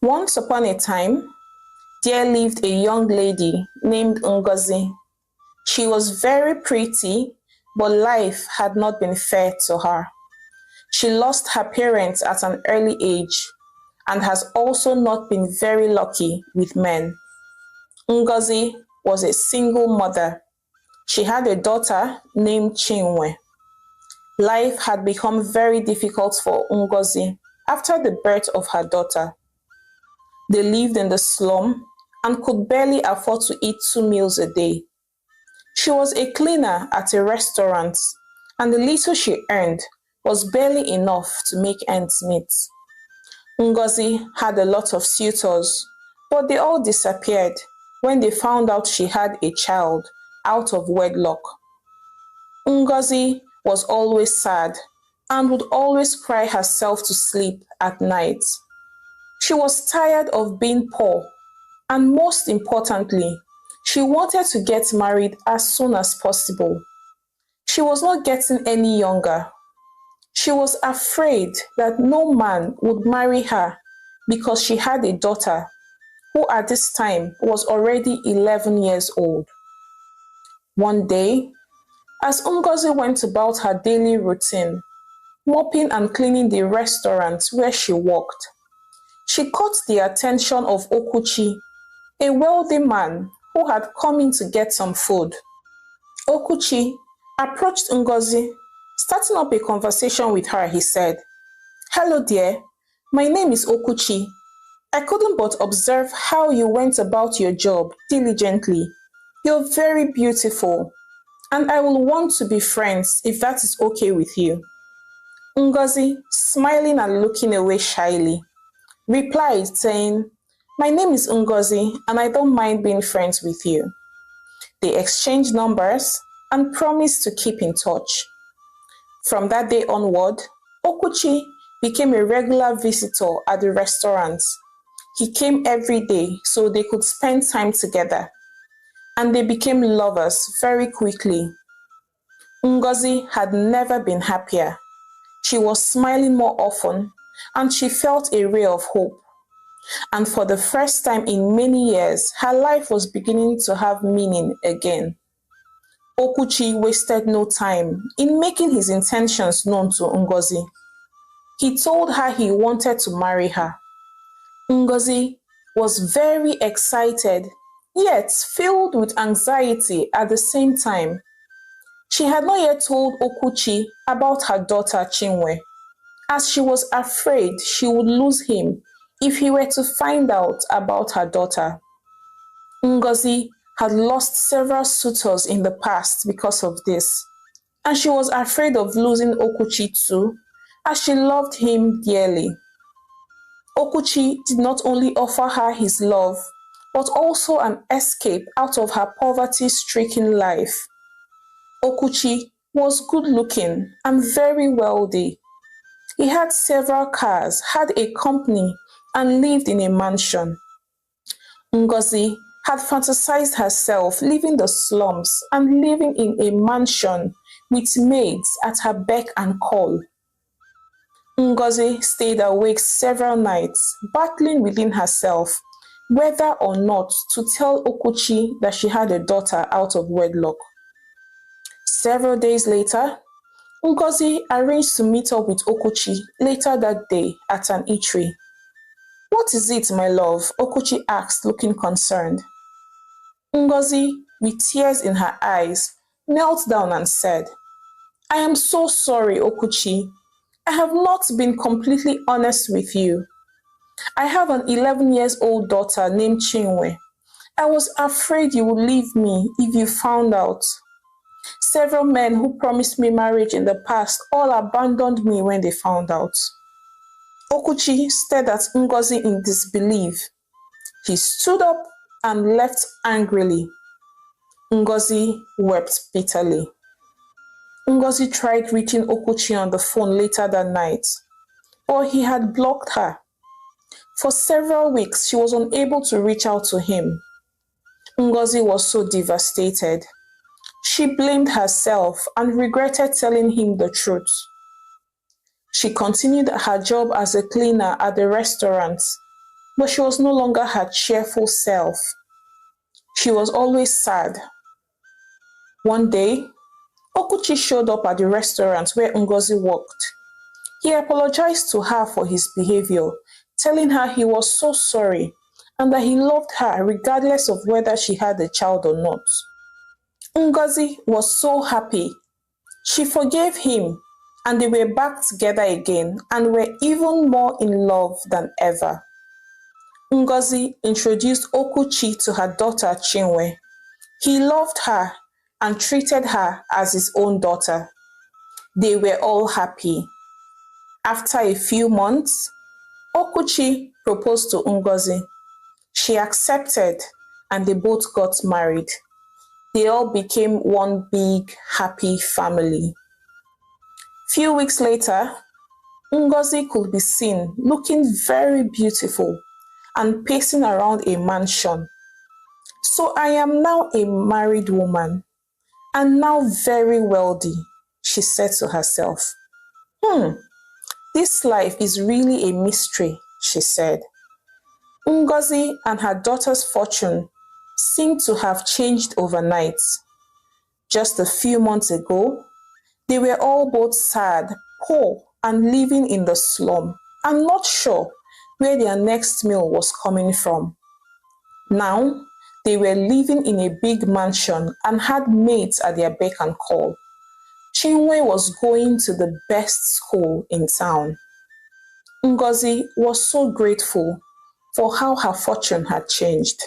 Once upon a time, there lived a young lady named Ngozi. She was very pretty, but life had not been fair to her. She lost her parents at an early age and has also not been very lucky with men. Ngozi was a single mother. She had a daughter named Chinwe. Life had become very difficult for Ngozi after the birth of her daughter. They lived in the slum and could barely afford to eat 2 meals a day. She was a cleaner at a restaurant, and the little she earned was barely enough to make ends meet. Ngozi had a lot of suitors, but they all disappeared when they found out she had a child out of wedlock. Ngozi was always sad and would always cry herself to sleep at night. She was tired of being poor, and most importantly, she wanted to get married as soon as possible. She was not getting any younger. She was afraid that no man would marry her because she had a daughter who at this time was already 11 years old. One day, as Ngozi went about her daily routine, mopping and cleaning the restaurant where she worked, she caught the attention of Okuchi, a wealthy man who had come in to get some food. Okuchi approached Ngozi. Starting up a conversation with her, he said, "Hello dear, my name is Okuchi. I couldn't but observe how you went about your job diligently. You're very beautiful, and I will want to be friends if that is okay with you." Ngozi, smiling and looking away shyly, replied saying, "My name is Ngozi and I don't mind being friends with you." They exchanged numbers and promised to keep in touch. From that day onward, Okuchi became a regular visitor at the restaurant. He came every day so they could spend time together, and they became lovers very quickly. Ngozi had never been happier. She was smiling more often, and she felt a ray of hope. And for the first time in many years, her life was beginning to have meaning again. Okuchi wasted no time in making his intentions known to Ngozi. He told her he wanted to marry her. Ngozi was very excited, yet filled with anxiety at the same time. She had not yet told Okuchi about her daughter Chinwe, as she was afraid she would lose him if he were to find out about her daughter. Ngozi had lost several suitors in the past because of this, and she was afraid of losing Okuchi too, as she loved him dearly. Okuchi did not only offer her his love, but also an escape out of her poverty-stricken life. Okuchi was good-looking and very wealthy. He had several cars, had a company, and lived in a mansion. Ngozi had fantasized herself leaving the slums and living in a mansion with maids at her beck and call. Ngozi stayed awake several nights, battling within herself whether or not to tell Okuchi that she had a daughter out of wedlock. Several days later, Ngozi arranged to meet up with Okuchi later that day at an eatery. "What is it, my love?" Okuchi asked, looking concerned. Ngozi, with tears in her eyes, knelt down and said, "I am so sorry, Okuchi. I have not been completely honest with you. I have an 11-year-old daughter named Chinwe. I was afraid you would leave me if you found out. Several men who promised me marriage in the past all abandoned me when they found out." Okuchi stared at Ngozi in disbelief. He stood up and left angrily. Ngozi wept bitterly. Ngozi tried reaching Okuchi on the phone later that night, but he had blocked her. For several weeks, she was unable to reach out to him. Ngozi was so devastated. She blamed herself and regretted telling him the truth. She continued her job as a cleaner at the restaurant, but she was no longer her cheerful self. She was always sad. One day, Okuchi showed up at the restaurant where Ngozi worked. He apologized to her for his behavior, telling her he was so sorry and that he loved her regardless of whether she had a child or not. Ngozi was so happy. She forgave him and they were back together again and were even more in love than ever. Ngozi introduced Okuchi to her daughter Chinwe. He loved her and treated her as his own daughter. They were all happy. After a few months, Okuchi proposed to Ngozi. She accepted and they both got married. They all became one big, happy family. Few weeks later, Ngozi could be seen looking very beautiful and pacing around a mansion. So I am now a married woman and now very wealthy, she said to herself. This life is really a mystery, she said. Ngozi and her daughter's fortune seemed to have changed overnight. Just a few months ago, they were all both sad, poor, and living in the slum, and not sure where their next meal was coming from. Now, they were living in a big mansion and had maids at their beck and call. Chinwe was going to the best school in town. Ngozi was so grateful for how her fortune had changed.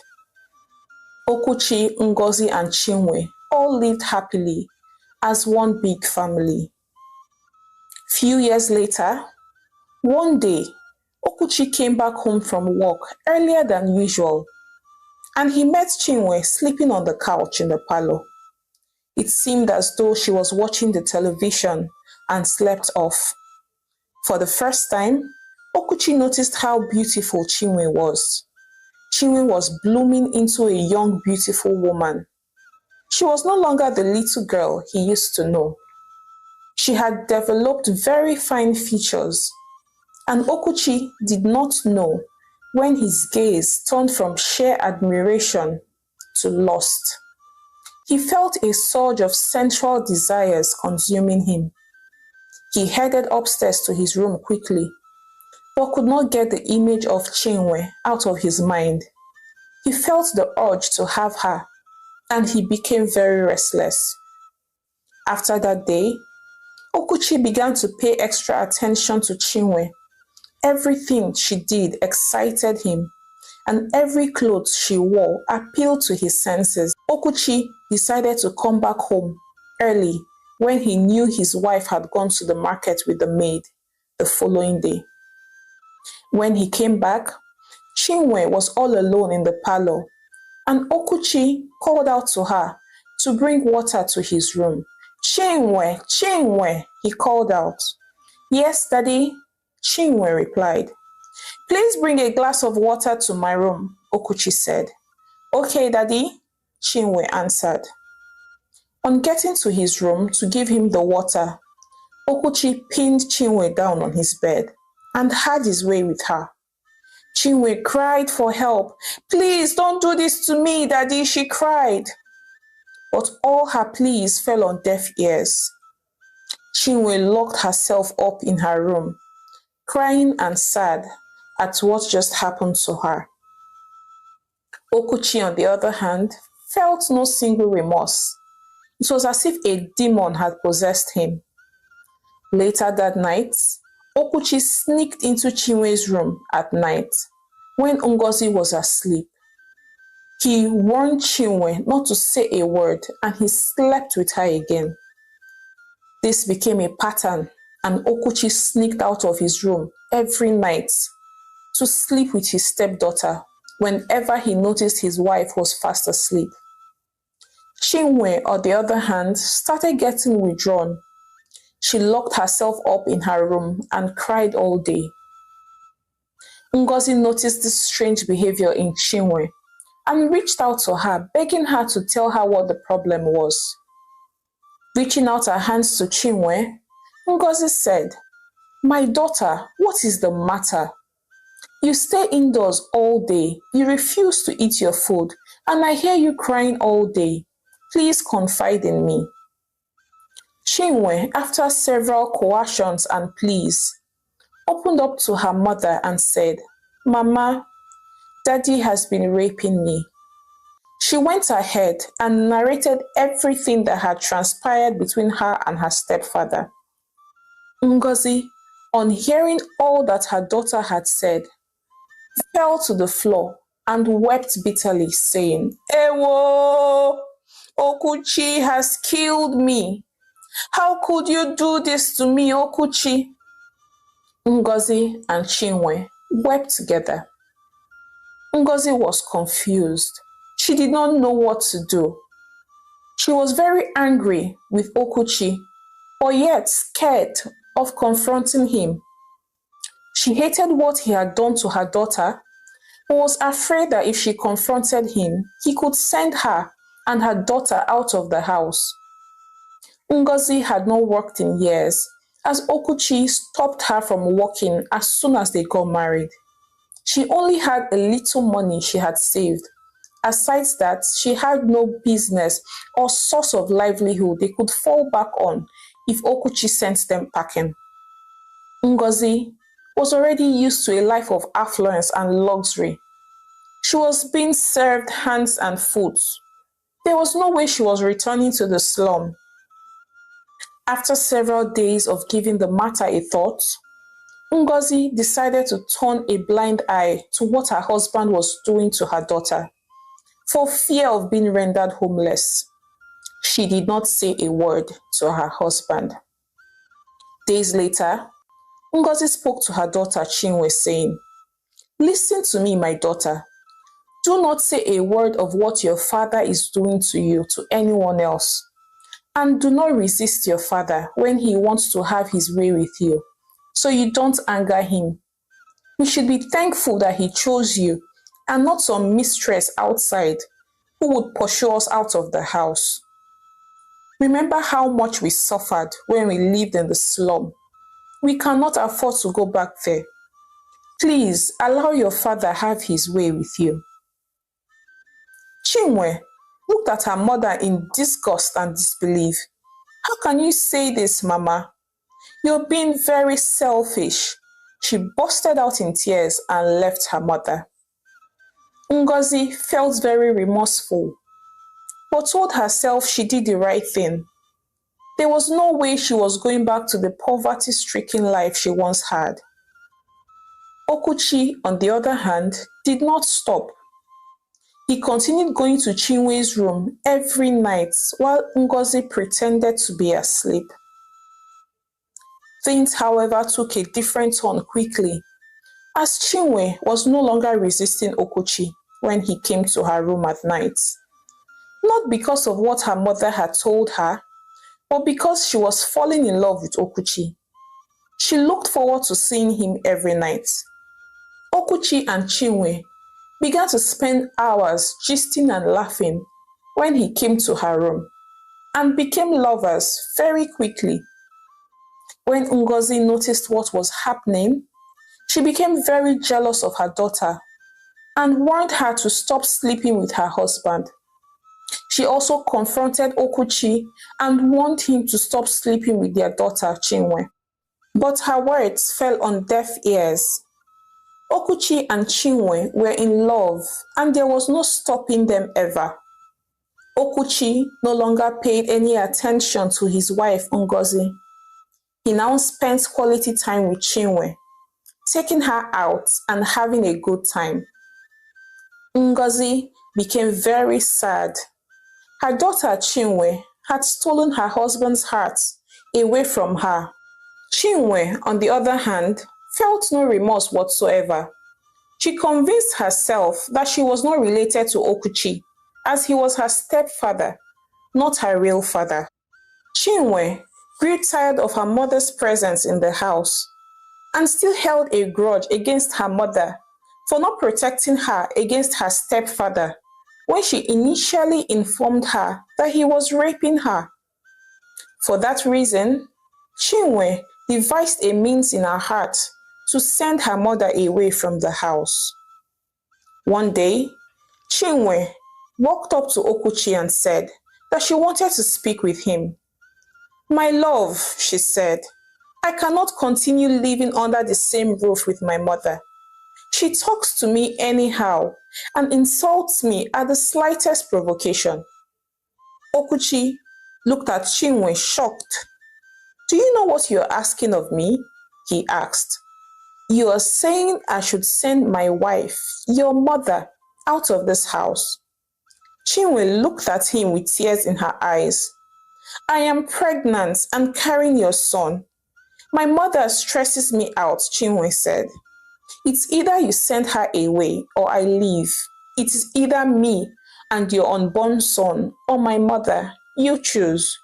Okuchi, Ngozi, and Chinwe all lived happily as one big family. Few years later, one day, Okuchi came back home from work earlier than usual, and he met Chinwe sleeping on the couch in the parlor. It seemed as though she was watching the television and slept off. For the first time, Okuchi noticed how beautiful Chinwe was. Chinwe was blooming into a young, beautiful woman. She was no longer the little girl he used to know. She had developed very fine features, and Okuchi did not know when his gaze turned from sheer admiration to lust. He felt a surge of sensual desires consuming him. He headed upstairs to his room quickly, but could not get the image of Chinwe out of his mind. He felt the urge to have her, and he became very restless. After that day, Okuchi began to pay extra attention to Chinwe. Everything she did excited him, and every clothes she wore appealed to his senses. Okuchi decided to come back home early when he knew his wife had gone to the market with the maid the following day. When he came back, Chinwe was all alone in the parlor, and Okuchi called out to her to bring water to his room. Chinwe, Chinwe, he called out. Yes, Daddy, Chinwe replied. Please bring a glass of water to my room, Okuchi said. Okay, Daddy, Chinwe answered. On getting to his room to give him the water, Okuchi pinned Chinwe down on his bed and had his way with her. Chinwe cried for help. Please don't do this to me, Daddy, she cried. But all her pleas fell on deaf ears. Chinwe locked herself up in her room, crying and sad at what just happened to her. Okuchi, on the other hand, felt no single remorse. It was as if a demon had possessed him. Later that night, Okuchi sneaked into Chinwe's room at night when Ngozi was asleep. He warned Chinwe not to say a word and he slept with her again. This became a pattern, and Okuchi sneaked out of his room every night to sleep with his stepdaughter whenever he noticed his wife was fast asleep. Chinwe, on the other hand, started getting withdrawn. She locked herself up in her room and cried all day. Ngozi noticed this strange behavior in Chinwe and reached out to her, begging her to tell her what the problem was. Reaching out her hands to Chinwe, Ngozi said, My daughter, what is the matter? You stay indoors all day, you refuse to eat your food, and I hear you crying all day. Please confide in me. Chinwe, after several coercions and pleas, opened up to her mother and said, Mama, Daddy has been raping me. She went ahead and narrated everything that had transpired between her and her stepfather. Ngozi, on hearing all that her daughter had said, fell to the floor and wept bitterly, saying, Ewo, Okuchi has killed me. How could you do this to me, Okuchi? Ngozi and Chinwe wept together. Ngozi was confused. She did not know what to do. She was very angry with Okuchi, but yet scared of confronting him. She hated what he had done to her daughter, but was afraid that if she confronted him, he could send her and her daughter out of the house. Ngozi had not worked in years, as Okuchi stopped her from working as soon as they got married. She only had a little money she had saved. Aside that, she had no business or source of livelihood they could fall back on if Okuchi sent them packing. Ngozi was already used to a life of affluence and luxury. She was being served hands and foot. There was no way she was returning to the slum. After several days of giving the matter a thought, Ngozi decided to turn a blind eye to what her husband was doing to her daughter. For fear of being rendered homeless, she did not say a word to her husband. Days later, Ngozi spoke to her daughter Chinwe saying, Listen to me, my daughter. Do not say a word of what your father is doing to you to anyone else. And do not resist your father when he wants to have his way with you, so you don't anger him. We should be thankful that he chose you and not some mistress outside who would pursue us out of the house. Remember how much we suffered when we lived in the slum. We cannot afford to go back there. Please allow your father have his way with you. Chinwe looked at her mother in disgust and disbelief. How can you say this, Mama? You're being very selfish. She busted out in tears and left her mother. Ngozi felt very remorseful, but told herself she did the right thing. There was no way she was going back to the poverty-stricken life she once had. Okuchi, on the other hand, did not stop. He continued going to Chinwe's room every night while Ngozi pretended to be asleep. Things, however, took a different turn quickly, as Chinwe was no longer resisting Okuchi when he came to her room at night. Not because of what her mother had told her, but because she was falling in love with Okuchi. She looked forward to seeing him every night. Okuchi and Chinwe began to spend hours gisting and laughing when he came to her room, and became lovers very quickly. When Ngozi noticed what was happening, she became very jealous of her daughter and warned her to stop sleeping with her husband. She also confronted Okuchi and warned him to stop sleeping with their daughter Chinwe. But her words fell on deaf ears. Okuchi and Chinwe were in love, and there was no stopping them ever. Okuchi no longer paid any attention to his wife Ngozi. He now spent quality time with Chinwe, taking her out and having a good time. Ngozi became very sad. Her daughter Chinwe had stolen her husband's heart away from her. Chinwe, on the other hand, felt no remorse whatsoever. She convinced herself that she was not related to Okuchi, as he was her stepfather, not her real father. Chinwe grew tired of her mother's presence in the house and still held a grudge against her mother for not protecting her against her stepfather when she initially informed her that he was raping her. For that reason, Chinwe devised a means in her heart to send her mother away from the house. One day, Chinwe walked up to Okuchi and said that she wanted to speak with him. "My love," she said, "I cannot continue living under the same roof with my mother. She talks to me anyhow and insults me at the slightest provocation." Okuchi looked at Chinwe shocked. "Do you know what you're asking of me?" he asked. "You are saying I should send my wife, your mother, out of this house." Chinwe looked at him with tears in her eyes. "I am pregnant and carrying your son. My mother stresses me out," Chinwe said. "It's either you send her away or I leave. It is either me and your unborn son or my mother. You choose,"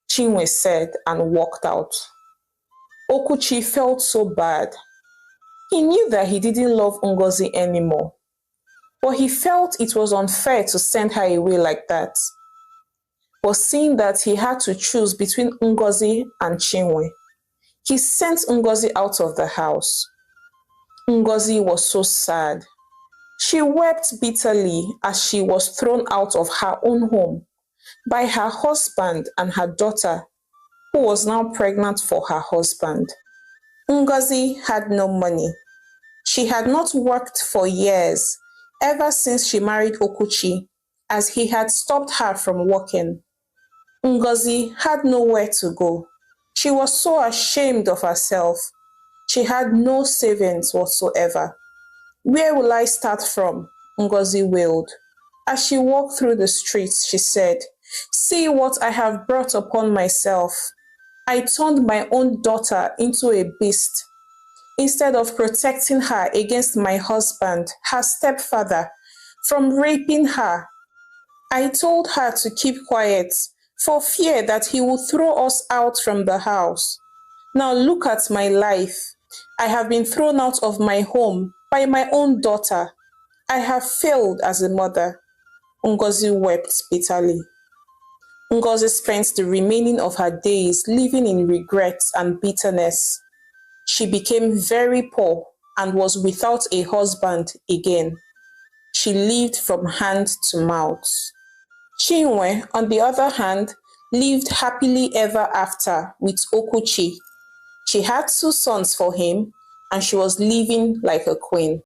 Chinwe said and walked out. Okuchi felt so bad. He knew that he didn't love Ngozi anymore, but he felt it was unfair to send her away like that. But seeing that he had to choose between Ngozi and Chinwe, he sent Ngozi out of the house. Ngozi was so sad. She wept bitterly as she was thrown out of her own home by her husband and her daughter, who was now pregnant for her husband. Ngozi had no money. She had not worked for years, ever since she married Okuchi, as he had stopped her from working. Ngozi had nowhere to go. She was so ashamed of herself. She had no savings whatsoever. "Where will I start from?" Ngozi wailed. As she walked through the streets, she said, "See what I have brought upon myself. I turned my own daughter into a beast. Instead of protecting her against my husband, her stepfather, from raping her, I told her to keep quiet for fear that he would throw us out from the house. Now look at my life. I have been thrown out of my home by my own daughter. I have failed as a mother." Ngozi wept bitterly. Ngozi spent the remaining of her days living in regret and bitterness. She became very poor and was without a husband again. She lived from hand to mouth. Chinwe, on the other hand, lived happily ever after with Okuchi. She had 2 sons for him, and she was living like a queen.